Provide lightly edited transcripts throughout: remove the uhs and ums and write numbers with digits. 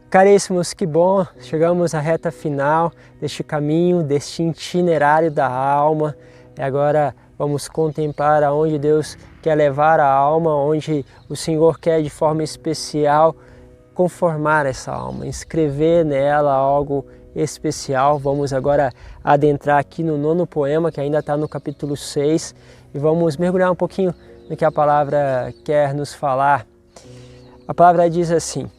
Caríssimos, que bom! Chegamos à reta final deste caminho, deste itinerário da alma. E agora vamos contemplar aonde Deus quer levar a alma, onde o Senhor quer de forma especial conformar essa alma, inscrever nela algo especial. Vamos agora adentrar aqui no 9º poema, que ainda está no capítulo 6, e vamos mergulhar um pouquinho no que a palavra quer nos falar. A palavra diz assim: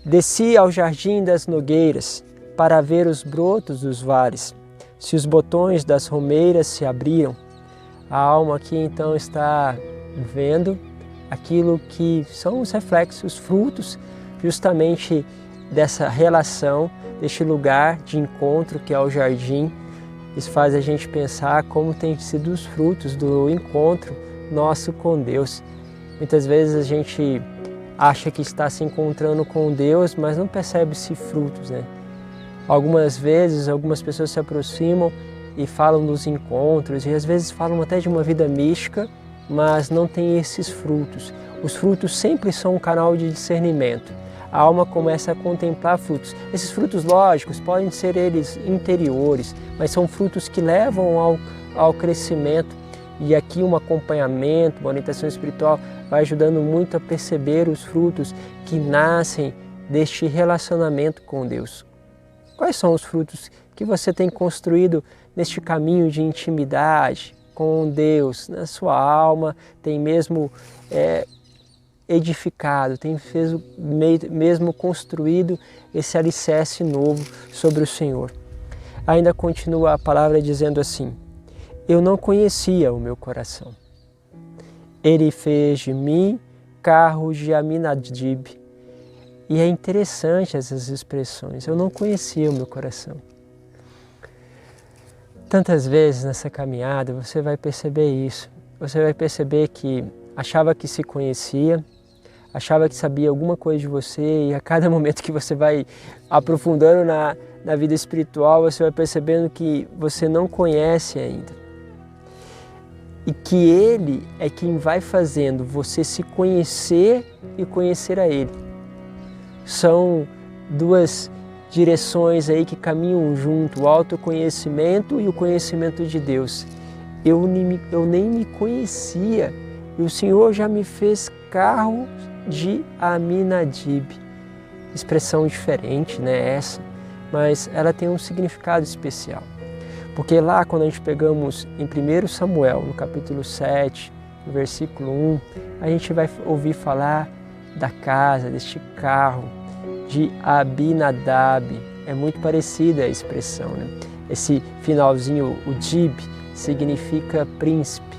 desci ao jardim das nogueiras para ver os brotos dos vales, se os botões das romeiras se abriram. A alma aqui então está vendo aquilo que são os reflexos, os frutos justamente dessa relação, deste lugar de encontro que é o jardim. Isso faz a gente pensar como tem sido os frutos do encontro nosso com Deus. Muitas vezes a gente acha que está se encontrando com Deus, mas não percebe esses frutos, né? Algumas vezes, algumas pessoas se aproximam e falam dos encontros, e às vezes falam até de uma vida mística, mas não tem esses frutos. Os frutos sempre são um canal de discernimento. A alma começa a contemplar frutos. Esses frutos, lógicos, podem ser eles interiores, mas são frutos que levam ao crescimento. E aqui um acompanhamento, uma orientação espiritual vai ajudando muito a perceber os frutos que nascem deste relacionamento com Deus. Quais são os frutos que você tem construído neste caminho de intimidade com Deus, na sua alma, tem mesmo edificado, tem mesmo construído esse alicerce novo sobre o Senhor? Ainda continua a palavra dizendo assim: eu não conhecia o meu coração. Ele fez de mim carro de Aminadib. E é interessante essas expressões. Eu não conhecia o meu coração. Tantas vezes nessa caminhada você vai perceber isso. Você vai perceber que achava que se conhecia, achava que sabia alguma coisa de você, e a cada momento que você vai aprofundando na vida espiritual, você vai percebendo que você não conhece ainda. E que Ele é quem vai fazendo você se conhecer e conhecer a Ele. São duas direções aí que caminham junto, o autoconhecimento e o conhecimento de Deus. Eu nem me conhecia e o Senhor já me fez carro de Aminadib. Expressão diferente, né, essa, mas ela tem um significado especial. Porque lá, quando a gente pegamos em 1 Samuel, no capítulo 7, no versículo 1, a gente vai ouvir falar da casa, deste carro, de Abinadab. É muito parecida a expressão, né? Esse finalzinho, o Dib, significa príncipe.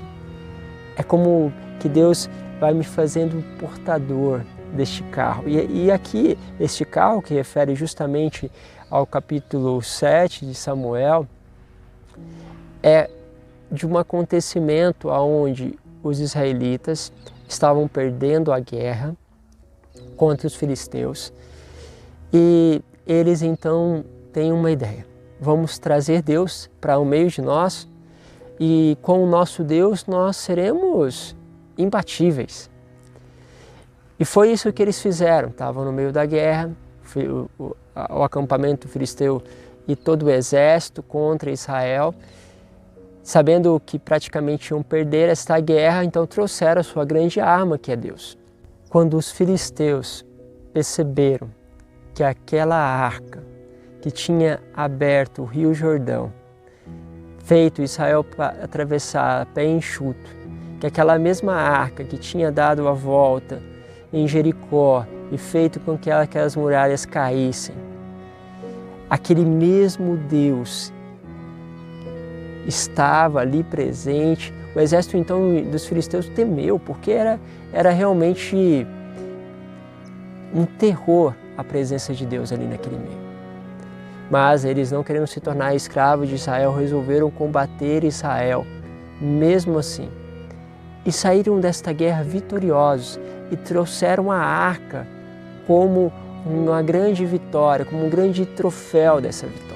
É como que Deus vai me fazendo portador deste carro. E aqui, este carro, que refere justamente ao capítulo 7 de Samuel, é de um acontecimento onde os israelitas estavam perdendo a guerra contra os filisteus, e eles então têm uma ideia: vamos trazer Deus para o meio de nós, e com o nosso Deus nós seremos imbatíveis. E foi isso que eles fizeram. Estavam no meio da guerra, o acampamento filisteu e todo o exército contra Israel, sabendo que praticamente iam perder esta guerra, então trouxeram a sua grande arma, que é Deus. Quando os filisteus perceberam que aquela arca que tinha aberto o rio Jordão, feito Israel atravessar a pé enxuto, que aquela mesma arca que tinha dado a volta em Jericó e feito com que aquelas muralhas caíssem, aquele mesmo Deus estava ali presente. O exército então dos filisteus temeu, porque era realmente um terror a presença de Deus ali naquele meio. Mas eles, não querendo se tornar escravos de Israel, resolveram combater Israel mesmo assim. E saíram desta guerra vitoriosos e trouxeram a arca como uma grande vitória, como um grande troféu dessa vitória.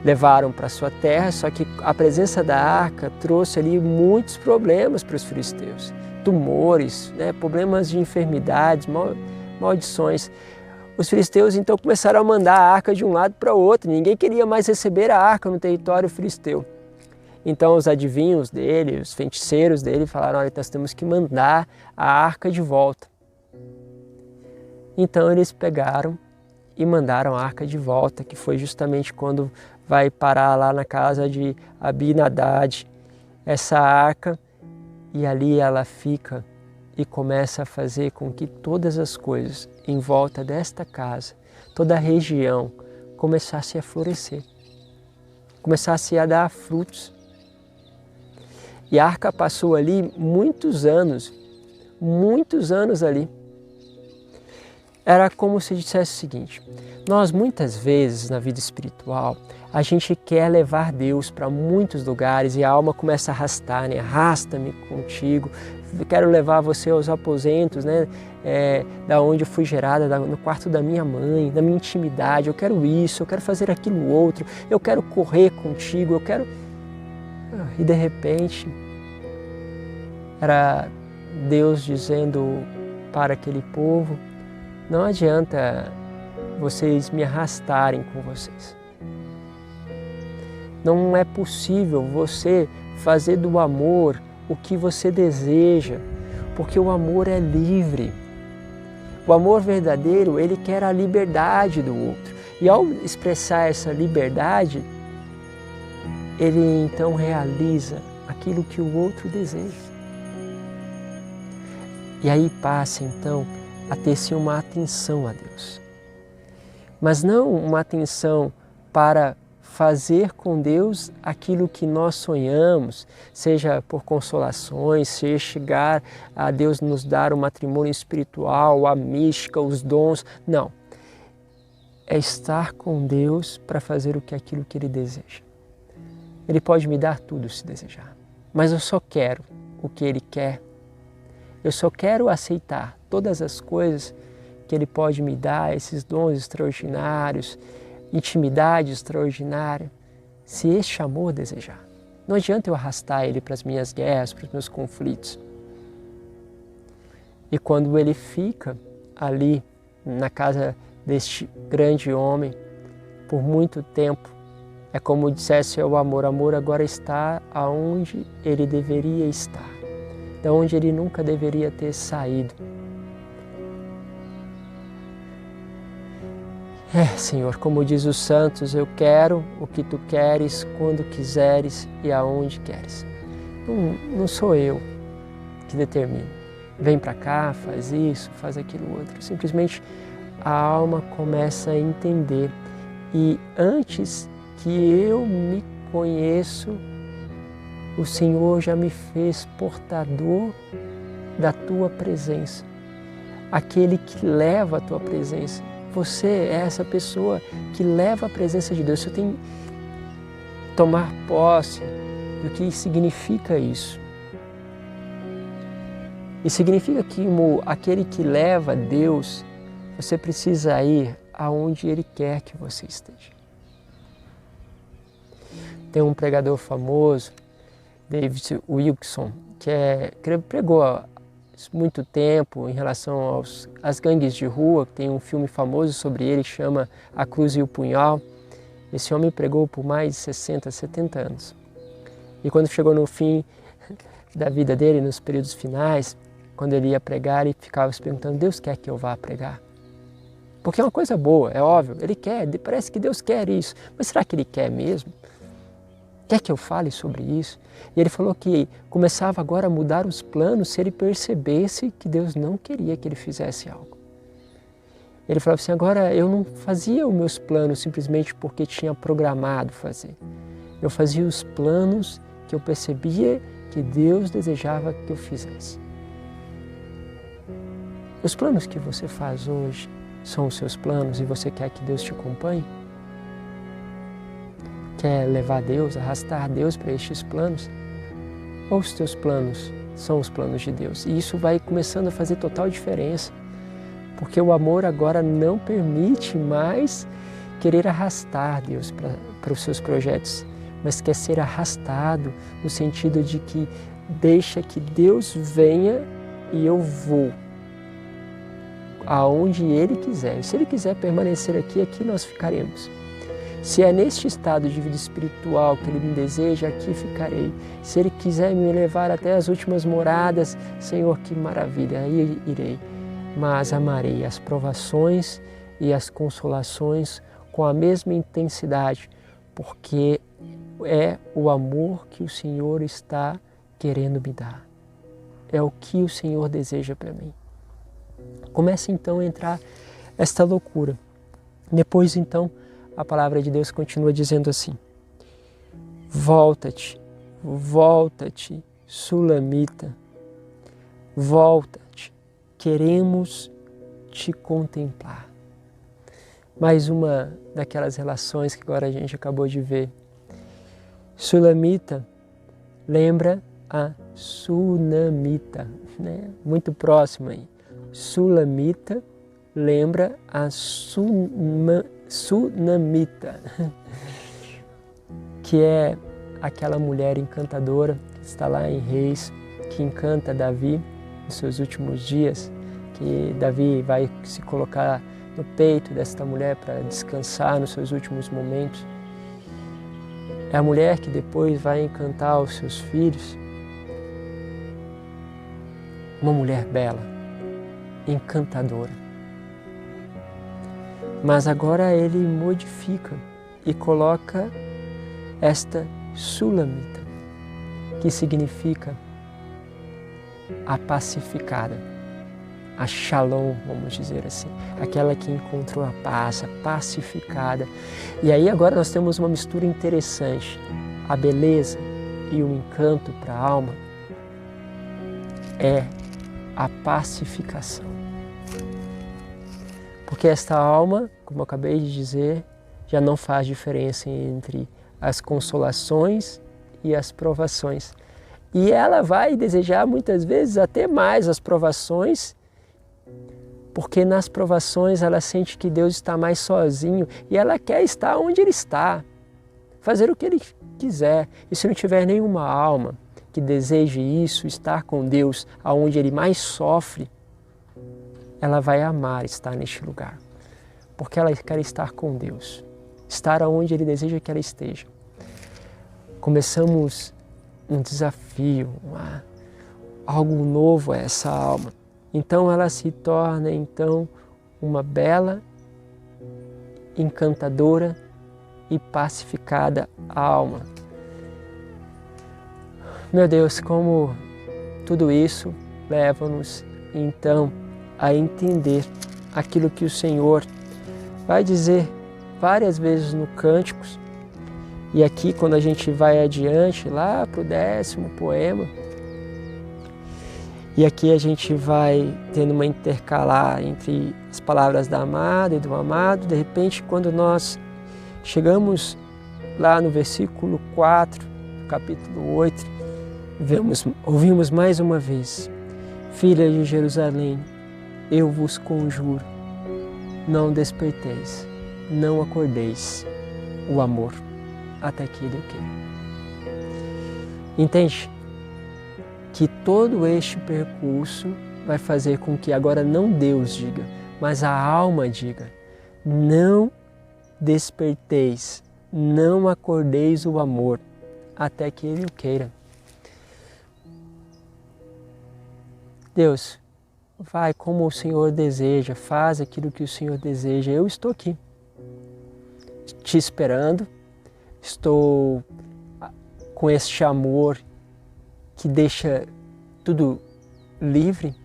Levaram para sua terra, só que a presença da arca trouxe ali muitos problemas para os filisteus. tumores, né, problemas de enfermidades, maldições. Os filisteus então começaram a mandar a arca de um lado para o outro, ninguém queria mais receber a arca no território filisteu. Então os adivinhos dele, os feiticeiros dele falaram, olha, nós temos que mandar a arca de volta. Então eles pegaram e mandaram a arca de volta, que foi justamente quando vai parar lá na casa de Abinadad, essa arca, e ali ela fica e começa a fazer com que todas as coisas em volta desta casa, toda a região, começasse a florescer, começasse a dar frutos. E a arca passou ali muitos anos ali. Era como se dissesse o seguinte, nós muitas vezes na vida espiritual, a gente quer levar Deus para muitos lugares e a alma começa a arrastar, né? Arrasta-me contigo, quero levar você aos aposentos, né? Da onde eu fui gerada, no quarto da minha mãe, da minha intimidade, eu quero isso, eu quero fazer aquilo outro, eu quero correr contigo, eu quero... E de repente, era Deus dizendo para aquele povo, não adianta vocês me arrastarem com vocês. Não é possível você fazer do amor o que você deseja, porque o amor é livre. O amor verdadeiro, ele quer a liberdade do outro. E ao expressar essa liberdade, ele então realiza aquilo que o outro deseja. E aí passa então a ter-se uma atenção a Deus. Mas não uma atenção para fazer com Deus aquilo que nós sonhamos, seja por consolações, seja chegar a Deus nos dar o matrimônio espiritual, a mística, os dons. Não. É estar com Deus para fazer aquilo que Ele deseja. Ele pode me dar tudo se desejar, mas eu só quero o que Ele quer. Eu só quero aceitar todas as coisas que Ele pode me dar, esses dons extraordinários, intimidade extraordinária, se este amor desejar. Não adianta eu arrastar Ele para as minhas guerras, para os meus conflitos. E quando Ele fica ali na casa deste grande homem por muito tempo, é como dissesse o amor agora está aonde Ele deveria estar, de onde Ele nunca deveria ter saído. Senhor, como diz os santos, eu quero o que Tu queres, quando quiseres e aonde queres. Não sou eu que determino. Vem para cá, faz isso, faz aquilo outro. Simplesmente a alma começa a entender. E antes que eu me conheço, o Senhor já me fez portador da Tua presença. Aquele que leva a Tua presença. Você é essa pessoa que leva a presença de Deus. Você tem que tomar posse do que significa isso. E significa que aquele que leva Deus, você precisa ir aonde Ele quer que você esteja. Tem um pregador famoso, David Wilkerson, que pregou há muito tempo em relação às gangues de rua. Tem um filme famoso sobre ele que chama A Cruz e o Punhal. Esse homem pregou por mais de 60, 70 anos. E quando chegou no fim da vida dele, nos períodos finais, quando ele ia pregar, ele ficava se perguntando, Deus quer que eu vá pregar? Porque é uma coisa boa, é óbvio, Ele quer, parece que Deus quer isso, mas será que Ele quer mesmo? Quer que eu fale sobre isso? E ele falou que começava agora a mudar os planos se ele percebesse que Deus não queria que ele fizesse algo. Ele falava assim, agora eu não fazia os meus planos simplesmente porque tinha programado fazer. Eu fazia os planos que eu percebia que Deus desejava que eu fizesse. Os planos que você faz hoje são os seus planos e você quer que Deus te acompanhe? Quer levar Deus, arrastar Deus para estes planos? Ou os teus planos são os planos de Deus? E isso vai começando a fazer total diferença, porque o amor agora não permite mais querer arrastar Deus para os seus projetos, mas quer ser arrastado no sentido de que deixa que Deus venha e eu vou aonde Ele quiser. E se Ele quiser permanecer aqui, aqui nós ficaremos. Se é neste estado de vida espiritual que Ele me deseja, aqui ficarei. Se Ele quiser me levar até as últimas moradas, Senhor, que maravilha, aí irei. Mas amarei as provações e as consolações com a mesma intensidade, porque é o amor que o Senhor está querendo me dar. É o que o Senhor deseja para mim. Começa então a entrar esta loucura. Depois então a palavra de Deus continua dizendo assim: volta-te, volta-te, Sulamita, volta-te, queremos te contemplar. Mais uma daquelas relações que agora a gente acabou de ver. Sulamita lembra a Sunamita, né? Muito próximo aí. Sulamita lembra a Sunamita, que é aquela mulher encantadora que está lá em Reis, que encanta Davi nos seus últimos dias, que Davi vai se colocar no peito desta mulher para descansar nos seus últimos momentos. É a mulher que depois vai encantar os seus filhos. Uma mulher bela, encantadora. Mas agora ele modifica e coloca esta Sulamita, que significa a pacificada, a Shalom, vamos dizer assim, aquela que encontrou a paz, a pacificada. E aí agora nós temos uma mistura interessante. A beleza e o encanto para a alma é a pacificação. Porque esta alma, como eu acabei de dizer, já não faz diferença entre as consolações e as provações. E ela vai desejar muitas vezes até mais as provações, porque nas provações ela sente que Deus está mais sozinho e ela quer estar onde Ele está, fazer o que Ele quiser. E se não tiver nenhuma alma que deseje isso, estar com Deus, aonde Ele mais sofre, ela vai amar estar neste lugar, porque ela quer estar com Deus, estar aonde Ele deseja que ela esteja. Começamos um desafio, algo novo a essa alma. Então ela se torna então uma bela, encantadora e pacificada alma. Meu Deus, como tudo isso leva-nos então a entender aquilo que o Senhor vai dizer várias vezes no Cânticos. E aqui, quando a gente vai adiante, lá para o 10º poema, e aqui a gente vai tendo uma intercalar entre as palavras da amada e do amado. De repente, quando nós chegamos lá no versículo 4, capítulo 8, ouvimos mais uma vez: Filha de Jerusalém, eu vos conjuro, não desperteis, não acordeis o amor até que Ele o queira. Entende? Que todo este percurso vai fazer com que agora não Deus diga, mas a alma diga: não desperteis, não acordeis o amor até que Ele o queira. Deus, vai como o Senhor deseja, faz aquilo que o Senhor deseja. Eu estou aqui, te esperando, estou com este amor que deixa tudo livre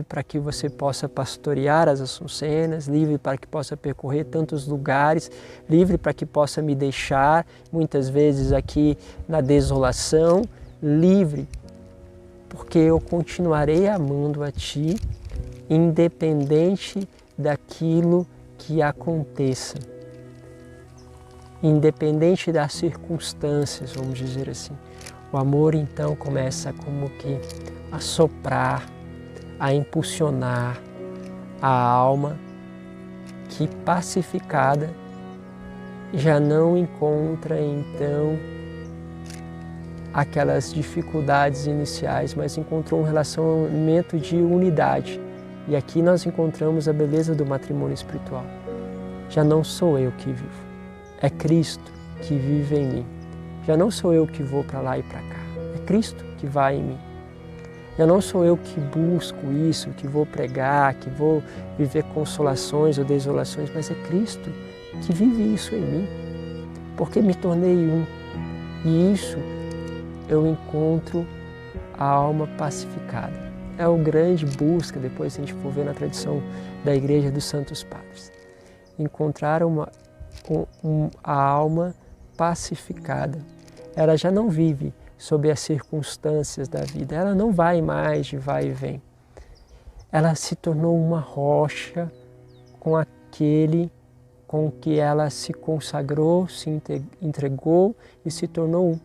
para que você possa pastorear as Assuncenas, livre para que possa percorrer tantos lugares, livre para que possa me deixar muitas vezes aqui na desolação, livre porque eu continuarei amando a Ti, independente daquilo que aconteça, independente das circunstâncias, vamos dizer assim. O amor então começa como que a soprar, a impulsionar a alma que, pacificada, já não encontra então aquelas dificuldades iniciais, mas encontrou um relacionamento de unidade. E aqui nós encontramos a beleza do matrimônio espiritual. Já não sou eu que vivo, é Cristo que vive em mim. Já não sou eu que vou para lá e para cá, é Cristo que vai em mim. Já não sou eu que busco isso, que vou pregar, que vou viver consolações ou desolações, mas é Cristo que vive isso em mim, porque me tornei um. E isso eu encontro a alma pacificada. É o grande busca, depois se a gente for ver na tradição da Igreja dos Santos Padres. Encontrar a alma pacificada. Ela já não vive sob as circunstâncias da vida, ela não vai mais de vai e vem. Ela se tornou uma rocha com aquele com que ela se consagrou, se entregou e se tornou um.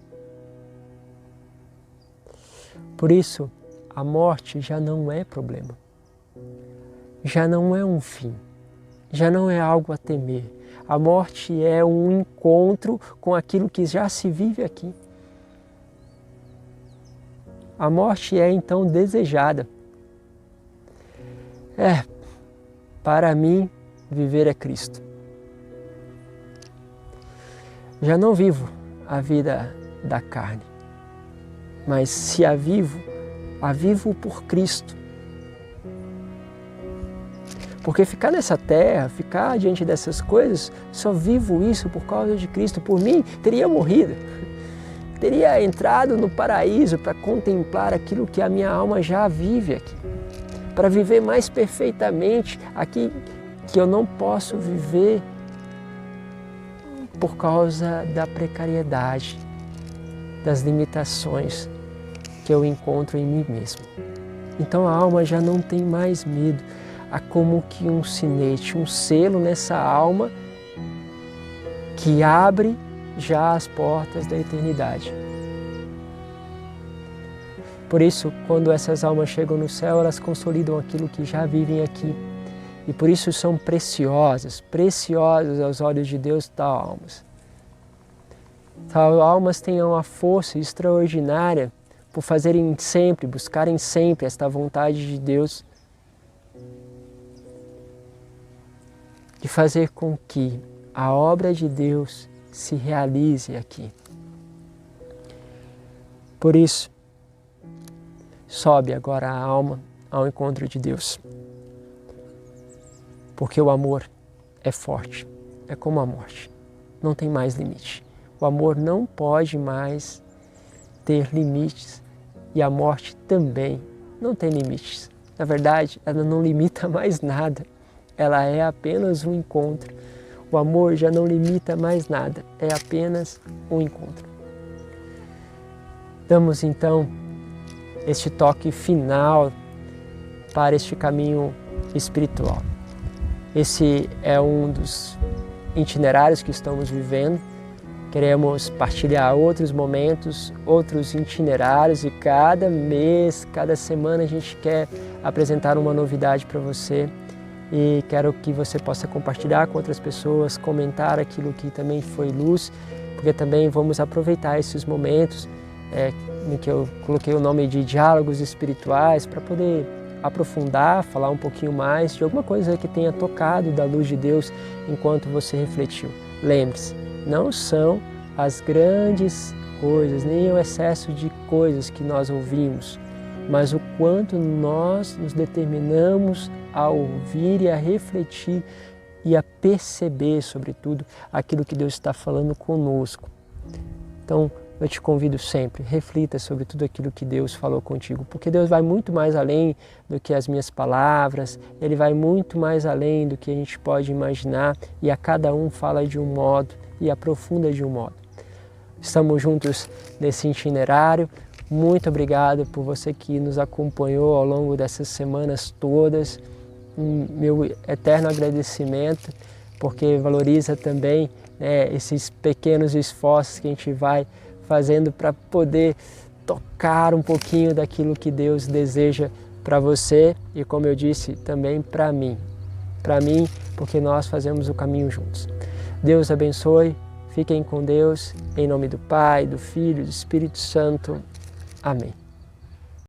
Por isso, a morte já não é problema, já não é um fim, já não é algo a temer. A morte é um encontro com aquilo que já se vive aqui. A morte é então desejada. Para mim, viver é Cristo. Já não vivo a vida da carne, mas se a vivo por Cristo. Porque ficar nessa terra, ficar diante dessas coisas, só vivo isso por causa de Cristo. Por mim, teria morrido. Teria entrado no paraíso para contemplar aquilo que a minha alma já vive aqui. Para viver mais perfeitamente aqui que eu não posso viver por causa da precariedade, das limitações que eu encontro em mim mesmo. Então a alma já não tem mais medo. Há como que um sinete, um selo nessa alma que abre já as portas da eternidade. Por isso, quando essas almas chegam no céu, elas consolidam aquilo que já vivem aqui. E por isso são preciosas aos olhos de Deus tal almas. Tal almas têm uma força extraordinária por fazerem sempre, buscarem sempre esta vontade de Deus de fazer com que a obra de Deus se realize aqui. Por isso, sobe agora a alma ao encontro de Deus. Porque o amor é forte, é como a morte, não tem mais limite. O amor não pode mais ter limites e a morte também não tem limites. Na verdade, ela não limita mais nada, ela é apenas um encontro. O amor já não limita mais nada, é apenas um encontro. Damos então este toque final para este caminho espiritual. Esse é um dos itinerários que estamos vivendo. Queremos partilhar outros momentos, outros itinerários e cada mês, cada semana a gente quer apresentar uma novidade para você. E quero que você possa compartilhar com outras pessoas, comentar aquilo que também foi luz, porque também vamos aproveitar esses momentos em que eu coloquei o nome de diálogos espirituais para poder aprofundar, falar um pouquinho mais de alguma coisa que tenha tocado da luz de Deus enquanto você refletiu. Lembre-se, não são as grandes coisas, nem o excesso de coisas que nós ouvimos, mas o quanto nós nos determinamos a ouvir e a refletir e a perceber, sobretudo, aquilo que Deus está falando conosco. Então, eu te convido sempre, reflita sobre tudo aquilo que Deus falou contigo, porque Deus vai muito mais além do que as minhas palavras, Ele vai muito mais além do que a gente pode imaginar e a cada um fala de um modo e aprofunda de um modo. Estamos juntos nesse itinerário. Muito obrigado por você que nos acompanhou ao longo dessas semanas todas. Meu eterno agradecimento, porque valoriza também esses pequenos esforços que a gente vai fazendo para poder tocar um pouquinho daquilo que Deus deseja para você e, como eu disse, também para mim. Para mim, porque nós fazemos o caminho juntos. Deus abençoe, Fiquem com Deus, em nome do Pai, do Filho e do Espírito Santo. Amém.